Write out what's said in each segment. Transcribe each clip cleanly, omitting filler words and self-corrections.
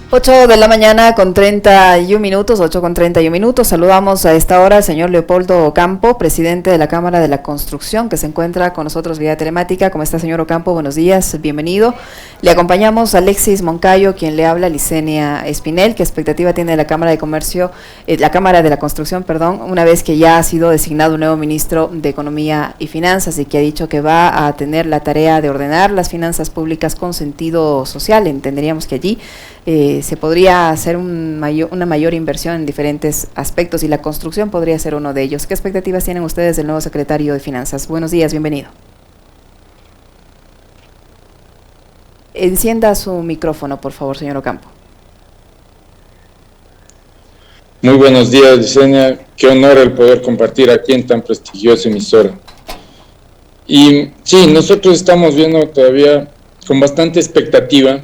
8 de la mañana con 31 minutos, 8 con 31 minutos. Saludamos a esta hora al señor Leopoldo Ocampo, presidente de la Cámara de la Construcción, que se encuentra con nosotros vía telemática. ¿Cómo está, señor Ocampo? Buenos días, bienvenido. Le acompañamos a Alexis Moncayo, quien le habla, Licenia Espinel. ¿Qué expectativa tiene la Cámara de Comercio, la Cámara de la Construcción, perdón, una vez que ya ha sido designado un nuevo ministro de Economía y Finanzas y que ha dicho que va a tener la tarea de ordenar las finanzas públicas con sentido social? Entenderíamos que allí se podría hacer una mayor inversión en diferentes aspectos y la construcción podría ser uno de ellos. ¿Qué expectativas tienen ustedes del nuevo secretario de Finanzas? Buenos días, bienvenido. Encienda su micrófono, por favor, señor Ocampo. Muy buenos días, Licenia. Qué honor el poder compartir aquí en tan prestigiosa emisora. Y sí, nosotros estamos viendo todavía con bastante expectativa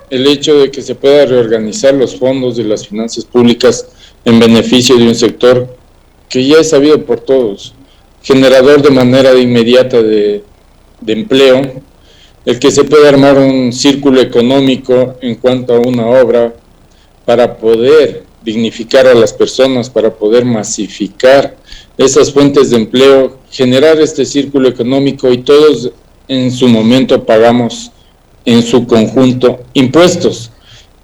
el hecho de que se pueda reorganizar los fondos de las finanzas públicas en beneficio de un sector que ya es sabido por todos, generador de manera inmediata de empleo, el que se pueda armar un círculo económico en cuanto a una obra para poder dignificar a las personas, para poder masificar esas fuentes de empleo, generar este círculo económico y todos en su momento pagamos en su conjunto impuestos.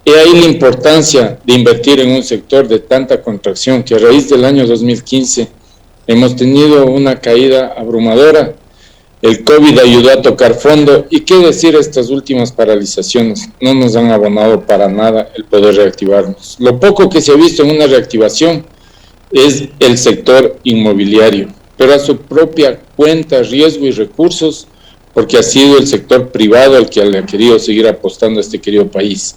Y ahí la importancia de invertir en un sector de tanta contracción, que a raíz del año 2015 hemos tenido una caída abrumadora. El COVID ayudó a tocar fondo, y qué decir, estas últimas paralizaciones no nos han abonado para nada el poder reactivarnos. Lo poco que se ha visto en una reactivación es el sector inmobiliario, pero a su propia cuenta, riesgo y recursos, porque ha sido el sector privado el que le ha querido seguir apostando a este querido país.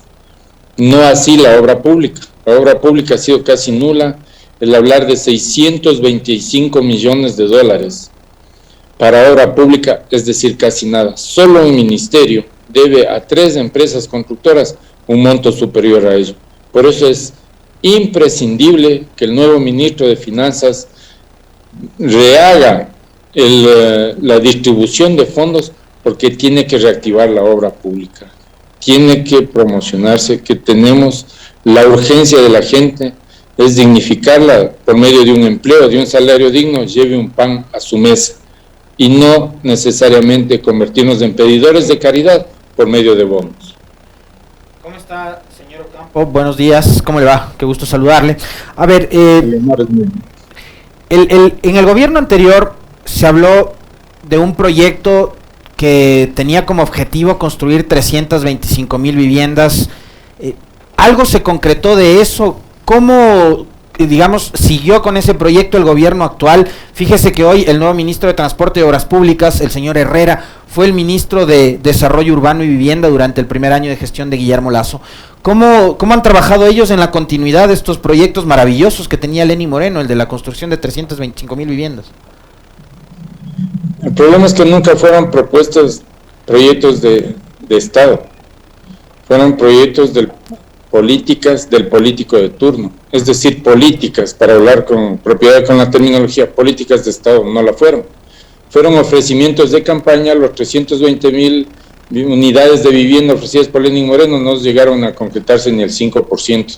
No así la obra pública. La obra pública ha sido casi nula. El hablar de 625 millones de dólares para obra pública, es decir, casi nada. Solo un ministerio debe a 3 empresas constructoras un monto superior a ello. Por eso es imprescindible que el nuevo ministro de Finanzas rehaga la distribución de fondos, porque tiene que reactivar la obra pública, tiene que promocionarse, que tenemos la urgencia de la gente, es dignificarla por medio de un empleo, de un salario digno, lleve un pan a su mesa, y no necesariamente convertirnos en pedidores de caridad por medio de bonos. ¿Cómo está, señor Ocampo? Buenos días, ¿cómo le va? Qué gusto saludarle. A ver, en el gobierno anterior se habló de un proyecto que tenía como objetivo construir 325,000 viviendas. ¿Algo se concretó de eso? ¿Cómo, digamos, siguió con ese proyecto el gobierno actual? Fíjese que hoy el nuevo ministro de Transporte y Obras Públicas, el señor Herrera, fue el ministro de Desarrollo Urbano y Vivienda durante el primer año de gestión de Guillermo Lasso. ¿Cómo han trabajado ellos en la continuidad de estos proyectos maravillosos que tenía Lenín Moreno, el de la construcción de 325,000 viviendas? El problema es que nunca fueron propuestos proyectos de Estado, fueron proyectos políticas del político de turno, es decir, políticas, para hablar con propiedad con la terminología, políticas de Estado, no la fueron. Fueron ofrecimientos de campaña. Los 320,000 unidades de vivienda ofrecidas por Lenín Moreno no llegaron a concretarse ni el 5%.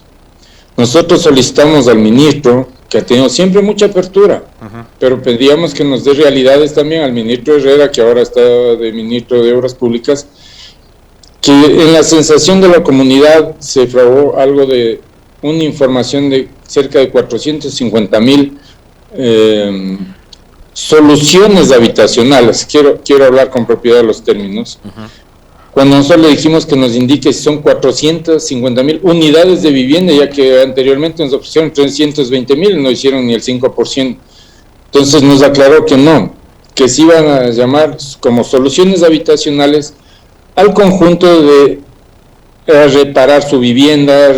Nosotros solicitamos al ministro, que ha tenido siempre mucha apertura, pero pedíamos que nos dé realidades también al ministro Herrera, que ahora está de ministro de Obras Públicas, que en la sensación de la comunidad se fraguó algo de una información de cerca de 450,000 soluciones habitacionales. Quiero hablar con propiedad de los términos. Cuando nosotros le dijimos que nos indique si son 450,000 unidades de vivienda, ya que anteriormente nos ofrecieron 320,000, no hicieron ni el 5%. Entonces nos aclaró que no, que se iban a llamar como soluciones habitacionales al conjunto de reparar su vivienda,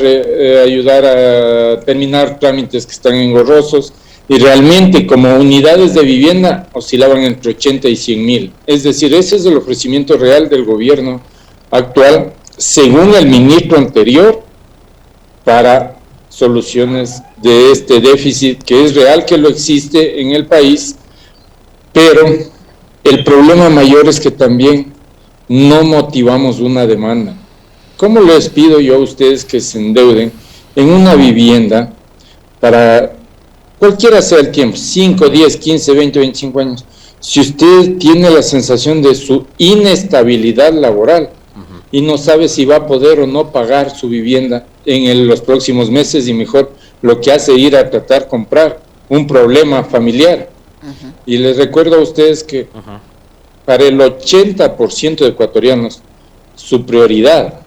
ayudar a terminar trámites que están engorrosos, y realmente como unidades de vivienda oscilaban entre 80 y 100,000. Es decir, ese es el ofrecimiento real del gobierno actual, según el ministro anterior, para soluciones de este déficit, que es real, que lo existe en el país, pero el problema mayor es que también no motivamos una demanda. ¿cómo les pido yo a ustedes que se endeuden en una vivienda para cualquiera sea el tiempo, 5, 10, 15, 20, 25 años? Si usted tiene la sensación de su inestabilidad laboral y no sabe si va a poder o no pagar su vivienda en los próximos meses, y mejor lo que hace ir a tratar de comprar un problema familiar. Y les recuerdo a ustedes que para el 80% de ecuatorianos su prioridad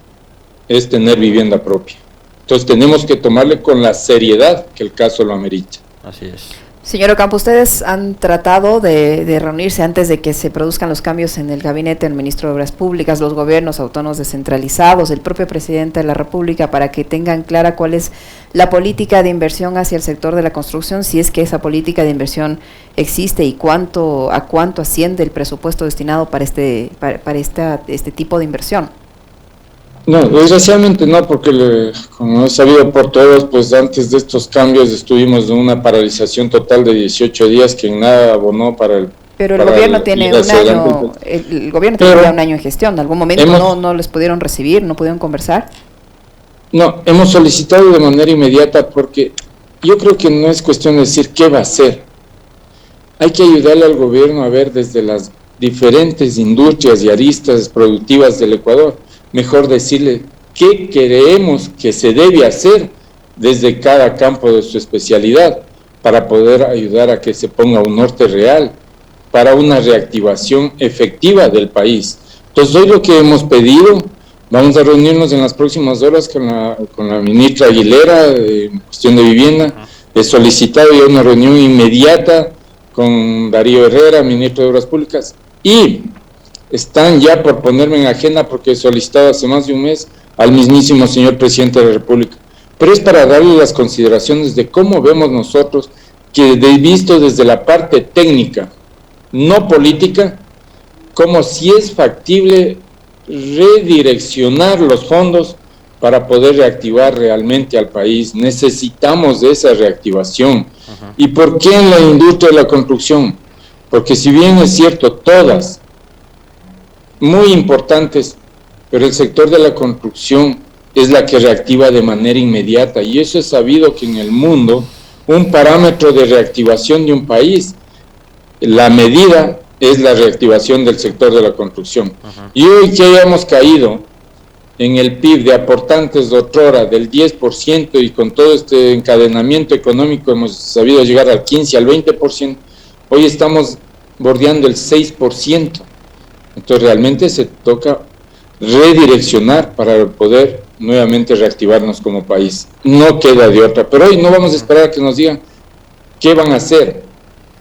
es tener vivienda propia. Entonces tenemos que tomarle con la seriedad que el caso lo amerita. Así es. Señor Ocampo, ustedes han tratado de reunirse antes de que se produzcan los cambios en el gabinete del ministro de Obras Públicas, los gobiernos autónomos descentralizados, el propio presidente de la República, para que tengan clara cuál es la política de inversión hacia el sector de la construcción, si es que esa política de inversión existe, y a cuánto asciende el presupuesto destinado para este tipo de inversión. No, desgraciadamente no, porque como es sabido por todos, pues antes de estos cambios estuvimos en una paralización total de 18 días que en nada abonó para el... Pero el gobierno tiene un año, el gobierno tiene ya un año en gestión. ¿En algún momento no les pudieron recibir, no pudieron conversar? No, hemos solicitado de manera inmediata, porque yo creo que no es cuestión de decir qué va a hacer. Hay que ayudarle al gobierno a ver desde las diferentes industrias y aristas productivas del Ecuador. Mejor decirle qué creemos que se debe hacer desde cada campo de su especialidad para poder ayudar a que se ponga un norte real para una reactivación efectiva del país. Entonces, hoy lo que hemos pedido, vamos a reunirnos en las próximas horas con la ministra Aguilera en cuestión de vivienda. He solicitado ya una reunión inmediata con Darío Herrera, ministro de Obras Públicas, y están ya por ponerme en agenda, porque he solicitado hace más de un mes al mismísimo señor presidente de la República. Pero es para darle las consideraciones de cómo vemos nosotros que, visto desde la parte técnica, no política, como si es factible redireccionar los fondos para poder reactivar realmente al país. Necesitamos de esa reactivación. ¿Y por qué en la industria de la construcción? Porque si bien es cierto, todas muy importantes, pero el sector de la construcción es la que reactiva de manera inmediata, y eso es sabido que en el mundo un parámetro de reactivación de un país, la medida es la reactivación del sector de la construcción. Y hoy que hayamos caído en el PIB de aportantes de otrora del 10%, y con todo este encadenamiento económico hemos sabido llegar al 15, al 20%, hoy estamos bordeando el 6%. Entonces realmente se toca redireccionar para poder nuevamente reactivarnos como país. No queda de otra, pero hoy no vamos a esperar a que nos digan qué van a hacer.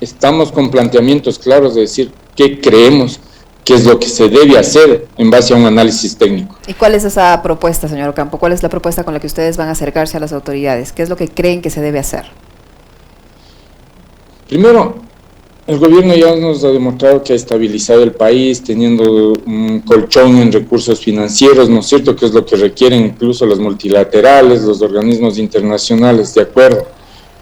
Estamos con planteamientos claros de decir qué creemos que es lo que se debe hacer en base a un análisis técnico. ¿Y cuál es esa propuesta, señor Ocampo? ¿Cuál es la propuesta con la que ustedes van a acercarse a las autoridades? ¿Qué es lo que creen que se debe hacer? Primero, el gobierno ya nos ha demostrado que ha estabilizado el país, teniendo un colchón en recursos financieros, ¿no es cierto?, que es lo que requieren incluso los multilaterales, los organismos internacionales, de acuerdo.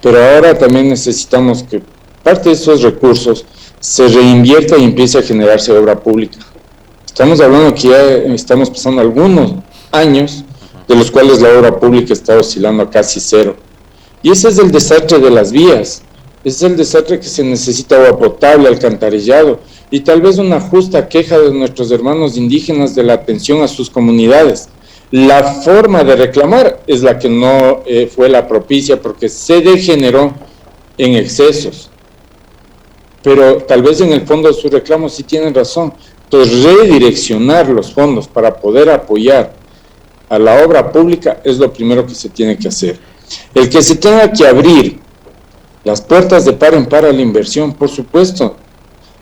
Pero ahora también necesitamos que parte de esos recursos se reinvierta y empiece a generarse obra pública. Estamos hablando que ya estamos pasando algunos años de los cuales la obra pública está oscilando a casi cero. Y ese es el desastre de las vías. Es el desastre que se necesita agua potable, alcantarillado, y tal vez una justa queja de nuestros hermanos indígenas de la atención a sus comunidades. La forma de reclamar es la que no fue la propicia, porque se degeneró en excesos. Pero tal vez en el fondo de sus reclamos sí tienen razón. Entonces, redireccionar los fondos para poder apoyar a la obra pública es lo primero que se tiene que hacer. El que se tenga que abrir las puertas de par en par a la inversión, por supuesto.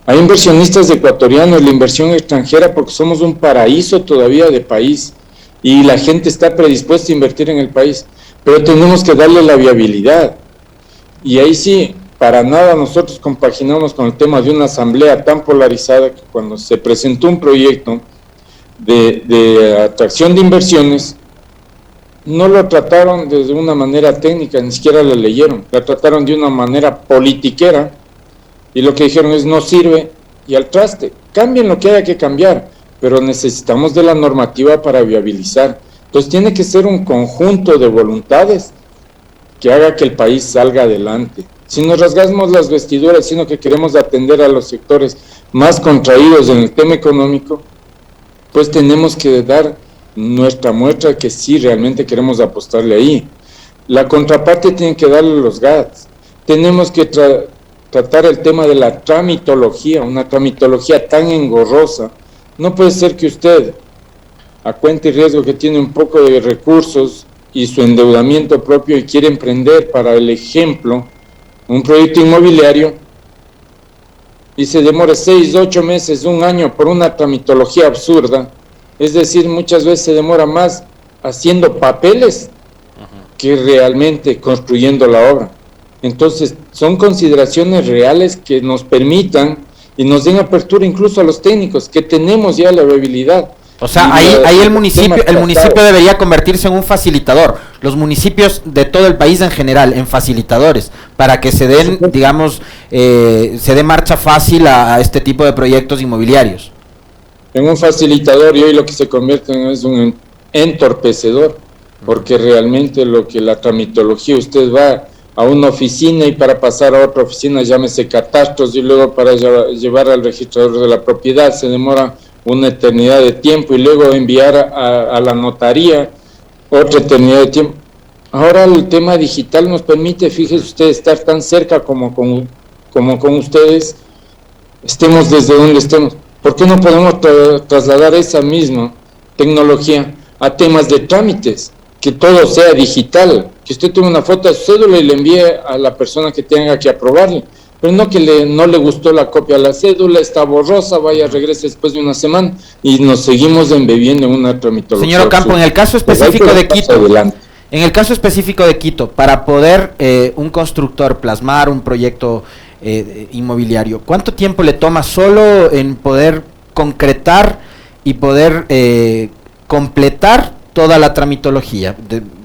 Hay inversionistas ecuatorianos, la inversión extranjera, porque somos un paraíso todavía de país y la gente está predispuesta a invertir en el país, pero tenemos que darle la viabilidad. Y ahí sí, para nada nosotros compaginamos con el tema de una asamblea tan polarizada que cuando se presentó un proyecto de atracción de inversiones, no lo trataron de una manera técnica, ni siquiera lo leyeron, la trataron de una manera politiquera, y lo que dijeron es no sirve, y al traste. Cambien lo que haya que cambiar, pero necesitamos de la normativa para viabilizar. Entonces tiene que ser un conjunto de voluntades que haga que el país salga adelante. Si nos rasgamos las vestiduras, sino que queremos atender a los sectores más contraídos en el tema económico, pues tenemos que dar nuestra muestra que sí realmente queremos apostarle ahí. La contraparte tiene que darle los GATS. Tenemos que tratar el tema de la tramitología, una tramitología tan engorrosa. No puede ser que usted, a cuenta y riesgo que tiene un poco de recursos y su endeudamiento propio y quiere emprender, para el ejemplo, un proyecto inmobiliario y se demora 6, 8 meses, 1 año por una tramitología absurda. Es decir, muchas veces se demora más haciendo papeles que realmente construyendo la obra. Entonces, son consideraciones reales que nos permitan y nos den apertura incluso a los técnicos, que tenemos ya la viabilidad. O sea, ahí el municipio debería convertirse en un facilitador, los municipios de todo el país en general, en facilitadores, para que se den, digamos, se dé marcha fácil a este tipo de proyectos inmobiliarios. En un facilitador, y hoy lo que se convierte en es un entorpecedor, porque realmente lo que la tramitología, usted va a una oficina y para pasar a otra oficina, llámese catastros, y luego para llevar al registrador de la propiedad se demora una eternidad de tiempo, y luego enviar a la notaría otra eternidad de tiempo. Ahora el tema digital nos permite, fíjese usted, estar tan cerca como con ustedes, estemos desde donde estemos. ¿Por qué no podemos trasladar esa misma tecnología a temas de trámites? Que todo sea digital, que usted tome una foto de su cédula y le envíe a la persona que tenga que aprobarle, pero no que no le gustó la copia de la cédula, está borrosa, vaya, regrese después de una semana y nos seguimos embebiendo en una tramitología. Señor Ocampo, en el caso específico de Quito, para poder un constructor plasmar un proyecto inmobiliario, ¿cuánto tiempo le toma solo en poder concretar y poder completar toda la tramitología?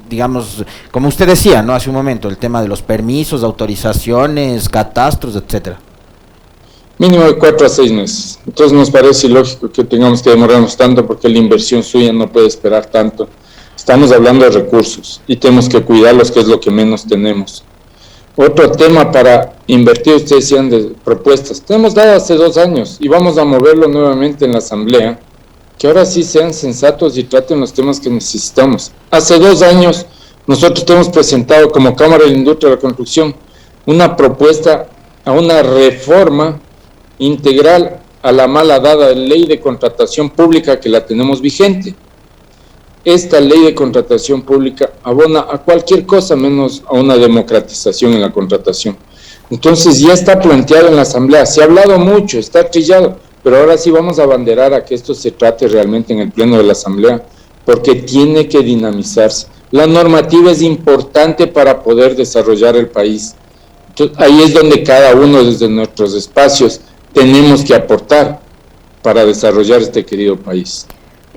Digamos, como usted decía, ¿no?, hace un momento, el tema de los permisos, autorizaciones, catastros, etcétera. Mínimo de 4 a 6 meses. Entonces nos parece ilógico que tengamos que demorarnos tanto, porque la inversión suya no puede esperar tanto. Estamos hablando de recursos y tenemos que cuidarlos, que es lo que menos tenemos. Otro tema para invertir, ustedes decían de propuestas. Tenemos dado hace 2 años y vamos a moverlo nuevamente en la asamblea, que ahora sí sean sensatos y traten los temas que necesitamos. Hace 2 años nosotros te hemos presentado como Cámara de la Industria de la Construcción una propuesta a una reforma integral a la mala dada ley de contratación pública que la tenemos vigente. Esta ley de contratación pública abona a cualquier cosa menos a una democratización en la contratación. Entonces ya está planteado en la asamblea, se ha hablado mucho, está trillado, pero ahora sí vamos a abanderar a que esto se trate realmente en el pleno de la asamblea, porque tiene que dinamizarse. La normativa es importante para poder desarrollar el país. Entonces, ahí es donde cada uno desde nuestros espacios tenemos que aportar para desarrollar este querido país.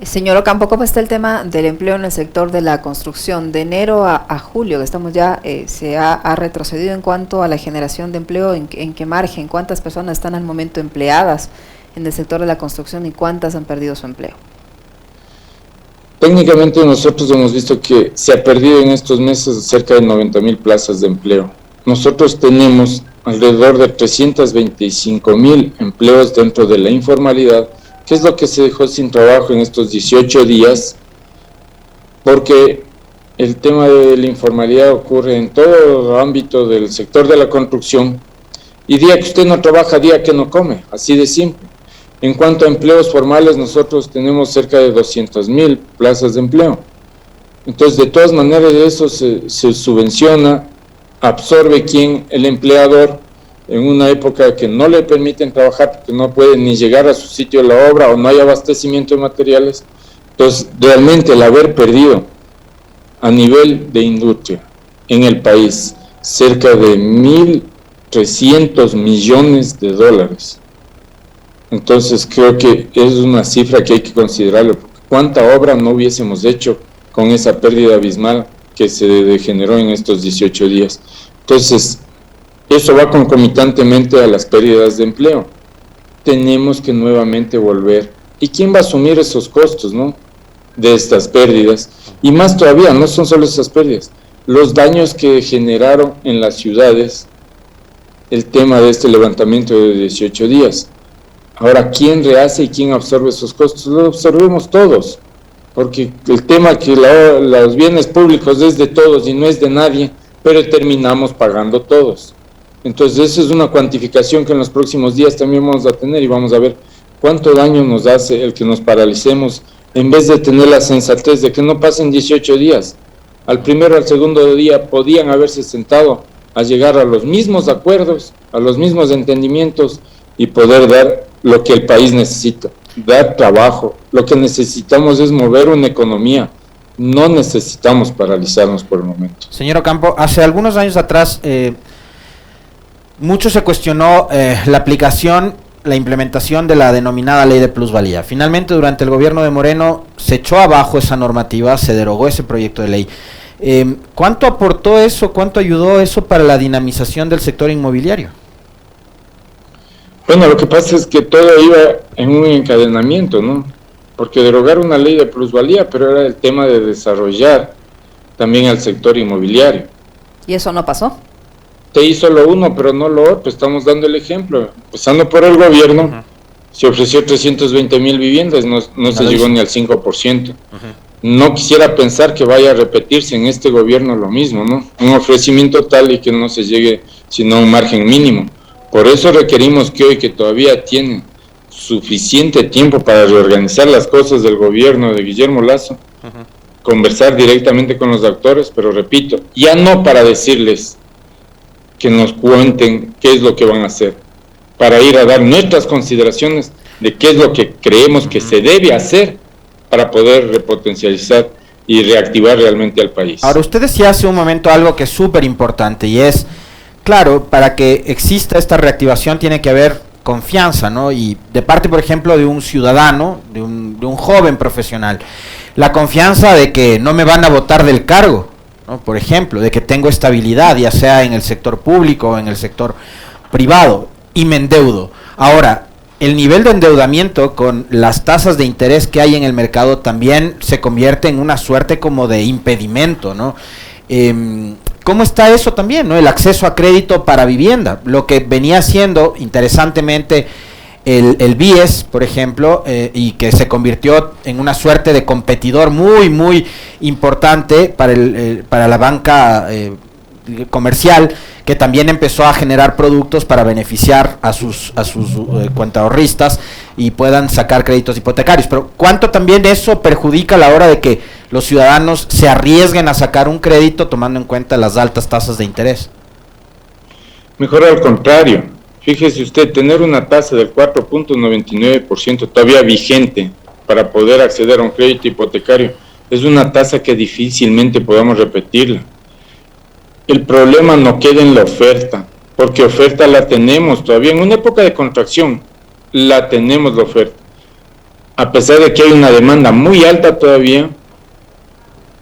Señor Ocampo, ¿cómo está el tema del empleo en el sector de la construcción? De enero a julio, que estamos ya, se ha retrocedido en cuanto a la generación de empleo. ¿En qué margen? ¿Cuántas personas están al momento empleadas en el sector de la construcción y cuántas han perdido su empleo? Técnicamente nosotros hemos visto que se ha perdido en estos meses cerca de 90,000 plazas de empleo. Nosotros tenemos alrededor de 325,000 empleos dentro de la informalidad, que es lo que se dejó sin trabajo en estos 18 días, porque el tema de la informalidad ocurre en todo el ámbito del sector de la construcción, y día que usted no trabaja, día que no come, así de simple. En cuanto a empleos formales, nosotros tenemos cerca de 200,000 plazas de empleo. Entonces, de todas maneras, de eso se subvenciona, absorbe el empleador, en una época que no le permiten trabajar porque no pueden ni llegar a su sitio de la obra o no hay abastecimiento de materiales. Entonces, realmente el haber perdido a nivel de industria en el país cerca de 1.300 millones de dólares. Entonces, creo que es una cifra que hay que considerarlo, porque cuánta obra no hubiésemos hecho con esa pérdida abismal que se degeneró en estos 18 días. Entonces, eso va concomitantemente a las pérdidas de empleo. Tenemos que nuevamente volver. ¿Y quién va a asumir esos costos, no?, de estas pérdidas? Y más todavía, no son solo esas pérdidas, los daños que generaron en las ciudades el tema de este levantamiento de 18 días. Ahora, ¿quién rehace y quién absorbe esos costos? Lo absorbemos todos, porque el tema que los bienes públicos es de todos y no es de nadie, pero terminamos pagando todos. Entonces, esa es una cuantificación que en los próximos días también vamos a tener y vamos a ver cuánto daño nos hace el que nos paralicemos en vez de tener la sensatez de que no pasen 18 días. Al primero o al segundo día podían haberse sentado a llegar a los mismos acuerdos, a los mismos entendimientos y poder dar lo que el país necesita, dar trabajo. Lo que necesitamos es mover una economía, no necesitamos paralizarnos por el momento. Señor Ocampo, hace algunos años atrás mucho se cuestionó la aplicación, la implementación de la denominada ley de plusvalía. Finalmente, durante el gobierno de Moreno se echó abajo esa normativa, se derogó ese proyecto de ley. ¿Cuánto aportó eso, cuánto ayudó eso para la dinamización del sector inmobiliario? Bueno, lo que pasa es que todo iba en un encadenamiento, ¿no? Porque derogar una ley de plusvalía, pero era el tema de desarrollar también al sector inmobiliario. ¿Y eso no pasó? Se hizo lo uno, pero no lo otro. Estamos dando el ejemplo. Empezando por el gobierno, se ofreció 320,000 viviendas, no se llegó ni al 5%. No quisiera pensar que vaya a repetirse en este gobierno lo mismo, ¿no? Un ofrecimiento tal y que no se llegue sino a un margen mínimo. Por eso requerimos que hoy, que todavía tienen suficiente tiempo para reorganizar las cosas del gobierno de Guillermo Lasso, conversar directamente con los actores, pero repito, ya no para decirles que nos cuenten qué es lo que van a hacer, para ir a dar nuestras consideraciones de qué es lo que creemos que se debe hacer para poder repotencializar y reactivar realmente al país. Ahora, usted decía hace un momento algo que es súper importante y es, claro, para que exista esta reactivación tiene que haber confianza, ¿no? Y de parte, por ejemplo, de un ciudadano, de un joven profesional, la confianza de que no me van a botar del cargo, ¿no? Por ejemplo, de que tengo estabilidad, ya sea en el sector público o en el sector privado, y me endeudo. Ahora, el nivel de endeudamiento con las tasas de interés que hay en el mercado también se convierte en una suerte como de impedimento, ¿no? ¿Cómo está eso también, ¿no? El acceso a crédito para vivienda, lo que venía siendo interesantemente el BIES, por ejemplo, y que se convirtió en una suerte de competidor muy, muy importante para la banca comercial, que también empezó a generar productos para beneficiar a sus cuentaahorristas y puedan sacar créditos hipotecarios. Pero ¿cuánto también eso perjudica a la hora de que los ciudadanos se arriesguen a sacar un crédito tomando en cuenta las altas tasas de interés? Mejor al contrario. Fíjese usted, tener una tasa del 4.99% todavía vigente para poder acceder a un crédito hipotecario es una tasa que difícilmente podamos repetirla. El problema no queda en la oferta, porque oferta la tenemos todavía. En una época de contracción, la tenemos la oferta. A pesar de que hay una demanda muy alta todavía,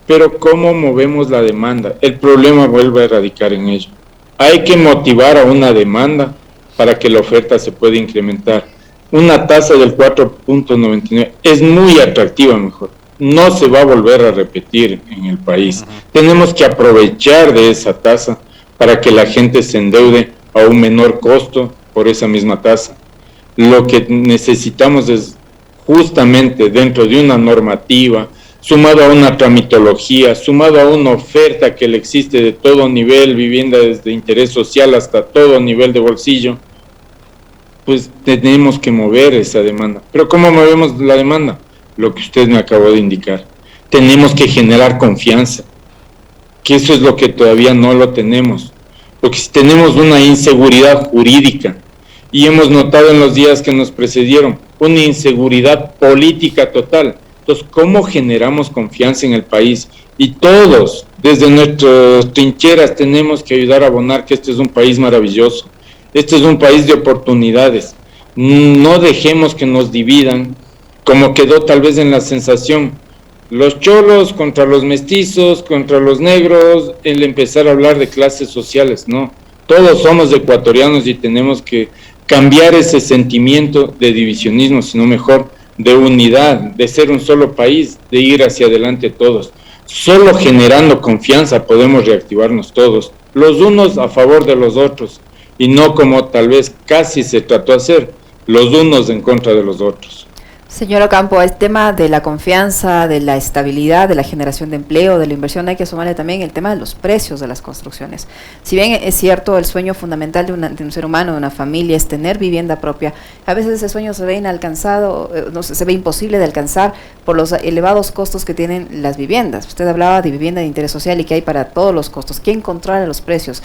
pero ¿cómo movemos la demanda? El problema vuelve a radicar en ello. Hay que motivar a una demanda para que la oferta se pueda incrementar. Una tasa del 4.99 es muy atractiva, mejor. No se va a volver a repetir en el país. Tenemos que aprovechar de esa tasa para que la gente se endeude a un menor costo por esa misma tasa. Lo que necesitamos es justamente dentro de una normativa, sumado a una tramitología, sumado a una oferta que le existe de todo nivel, vivienda desde interés social hasta todo nivel de bolsillo, pues tenemos que mover esa demanda. ¿Pero cómo movemos la demanda? Lo que usted me acabó de indicar. Tenemos que generar confianza, que eso es lo que todavía no lo tenemos, porque si tenemos una inseguridad jurídica, y hemos notado en los días que nos precedieron, una inseguridad política total, entonces, ¿cómo generamos confianza en el país? Y todos, desde nuestras trincheras, tenemos que ayudar a abonar que este es un país maravilloso, este es un país de oportunidades. No dejemos que nos dividan, como quedó tal vez en la sensación, los cholos contra los mestizos, contra los negros, el empezar a hablar de clases sociales. No, todos somos ecuatorianos y tenemos que cambiar ese sentimiento de divisionismo, sino mejor de unidad, de ser un solo país, de ir hacia adelante todos. Solo generando confianza podemos reactivarnos todos, los unos a favor de los otros, y no como tal vez casi se trató de hacer, los unos en contra de los otros. Señor Ocampo, el tema de la confianza, de la estabilidad, de la generación de empleo, de la inversión, hay que sumarle también el tema de los precios de las construcciones. Si bien es cierto, el sueño fundamental de un ser humano, de una familia, es tener vivienda propia, a veces ese sueño se ve inalcanzado, no sé, se ve imposible de alcanzar por los elevados costos que tienen las viviendas. Usted hablaba de vivienda de interés social y que hay para todos los costos. ¿Quién controla los precios?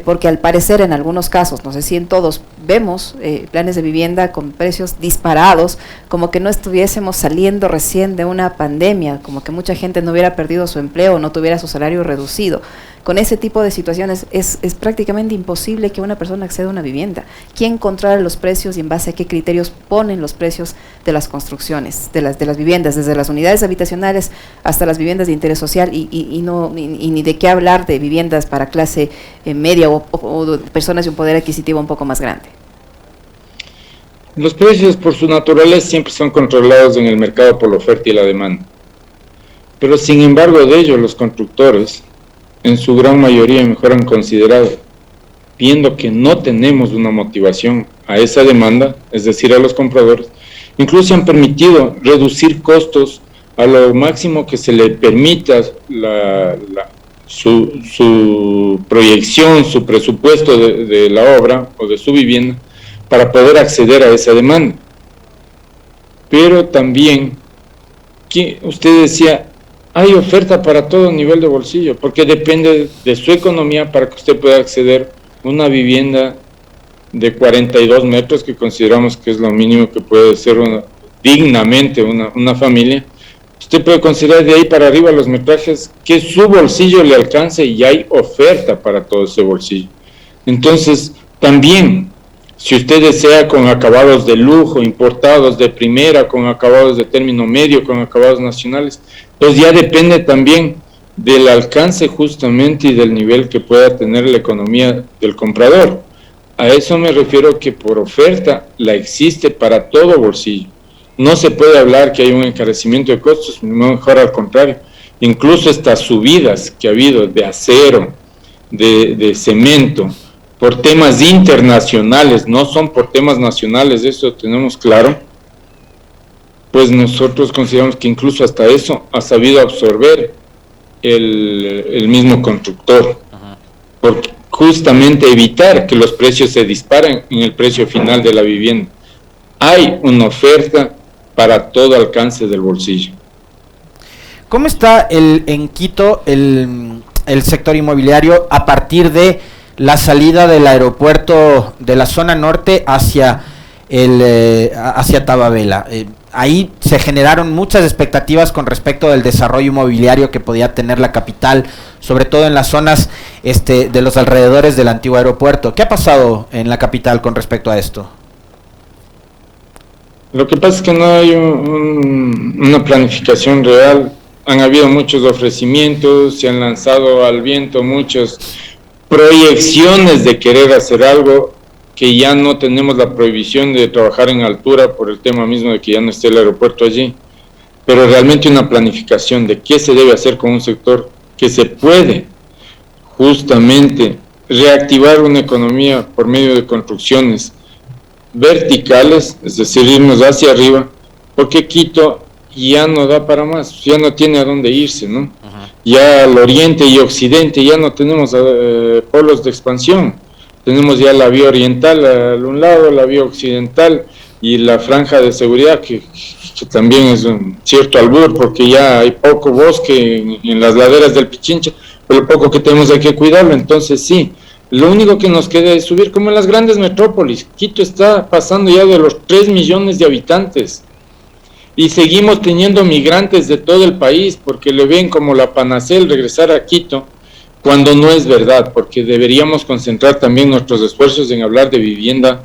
Porque al parecer en algunos casos, no sé si en todos, vemos planes de vivienda con precios disparados, como que no estuviésemos saliendo recién de una pandemia, como que mucha gente no hubiera perdido su empleo, no tuviera su salario reducido. Con ese tipo de situaciones es prácticamente imposible que una persona acceda a una vivienda. ¿Quién controla los precios y en base a qué criterios ponen los precios de las construcciones, de las viviendas, desde las unidades habitacionales hasta las viviendas de interés social y ni de qué hablar de viviendas para clase media o de personas de un poder adquisitivo un poco más grande? Los precios por su naturaleza siempre son controlados en el mercado por la oferta y la demanda. Pero sin embargo de ello los constructores en su gran mayoría mejor han considerado, viendo que no tenemos una motivación a esa demanda, es decir, a los compradores, incluso han permitido reducir costos a lo máximo que se le permita su proyección, su presupuesto de la obra o de su vivienda, para poder acceder a esa demanda. Pero también, que usted decía, hay oferta para todo nivel de bolsillo, porque depende de su economía para que usted pueda acceder a una vivienda de 42 metros, que consideramos que es lo mínimo que puede ser dignamente una familia. Usted puede considerar de ahí para arriba los metrajes que su bolsillo le alcance y hay oferta para todo ese bolsillo. Entonces, también, si usted desea con acabados de lujo, importados de primera, con acabados de término medio, con acabados nacionales, pues ya depende también del alcance justamente y del nivel que pueda tener la economía del comprador. A eso me refiero, que por oferta la existe para todo bolsillo. No se puede hablar que hay un encarecimiento de costos, mejor al contrario. Incluso estas subidas que ha habido de acero, de cemento, por temas internacionales, no son por temas nacionales, eso tenemos claro, pues nosotros consideramos que incluso hasta eso ha sabido absorber el mismo constructor, por justamente evitar que los precios se disparen en el precio final de la vivienda. Hay una oferta para todo alcance del bolsillo. ¿Cómo está en Quito el sector inmobiliario a partir de la salida del aeropuerto de la zona norte hacia Tababela? Ahí se generaron muchas expectativas con respecto del desarrollo inmobiliario que podía tener la capital, sobre todo en las zonas de los alrededores del antiguo aeropuerto. ¿Qué ha pasado en la capital con respecto a esto? Lo que pasa es que no hay una planificación real. Han habido muchos ofrecimientos, se han lanzado al viento muchas proyecciones de querer hacer algo, que ya no tenemos la prohibición de trabajar en altura por el tema mismo de que ya no esté el aeropuerto allí, pero realmente una planificación de qué se debe hacer con un sector que se puede justamente reactivar una economía por medio de construcciones verticales, es decir, irnos hacia arriba, porque Quito ya no da para más, ya no tiene a dónde irse, ¿no? Ya al oriente y occidente ya no tenemos polos de expansión. Tenemos ya la vía oriental al un lado, la vía occidental y la franja de seguridad, que también es un cierto albur, porque ya hay poco bosque en las laderas del Pichincha, pero lo poco que tenemos hay que cuidarlo. Entonces sí, lo único que nos queda es subir como en las grandes metrópolis. Quito está pasando ya de los 3 millones de habitantes y seguimos teniendo migrantes de todo el país porque le ven como la panacea el regresar a Quito, cuando no es verdad, porque deberíamos concentrar también nuestros esfuerzos en hablar de vivienda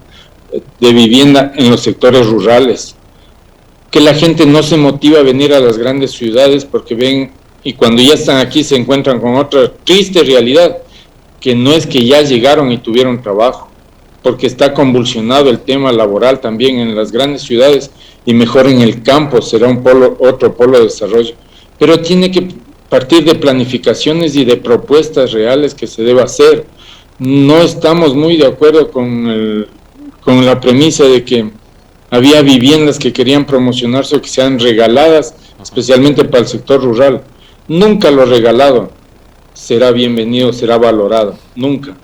en los sectores rurales. Que la gente no se motiva a venir a las grandes ciudades porque ven, y cuando ya están aquí se encuentran con otra triste realidad, que no es que ya llegaron y tuvieron trabajo, porque está convulsionado el tema laboral también en las grandes ciudades, y mejor en el campo será otro polo de desarrollo. Pero tiene que partir de planificaciones y de propuestas reales que se debe hacer. No estamos muy de acuerdo con la premisa de que había viviendas que querían promocionarse o que sean regaladas, especialmente para el sector rural. Nunca lo regalado será bienvenido, será valorado, nunca.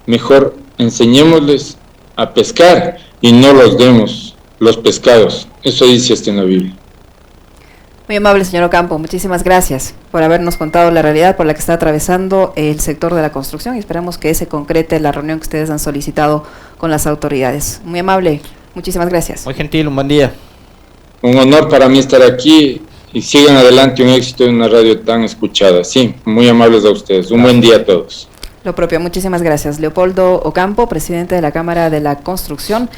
Mejor enseñémosles a pescar y no los demos los pescados. Eso dice en la Biblia. Muy amable, señor Ocampo, muchísimas gracias por habernos contado la realidad por la que está atravesando el sector de la construcción y esperamos que se concrete la reunión que ustedes han solicitado con las autoridades. Muy amable, muchísimas gracias. Muy gentil, un buen día. Un honor para mí estar aquí y sigan adelante, un éxito en una radio tan escuchada. Sí, muy amables a ustedes. Un buen día a todos. Lo propio, muchísimas gracias. Leopoldo Ocampo, presidente de la Cámara de la Construcción.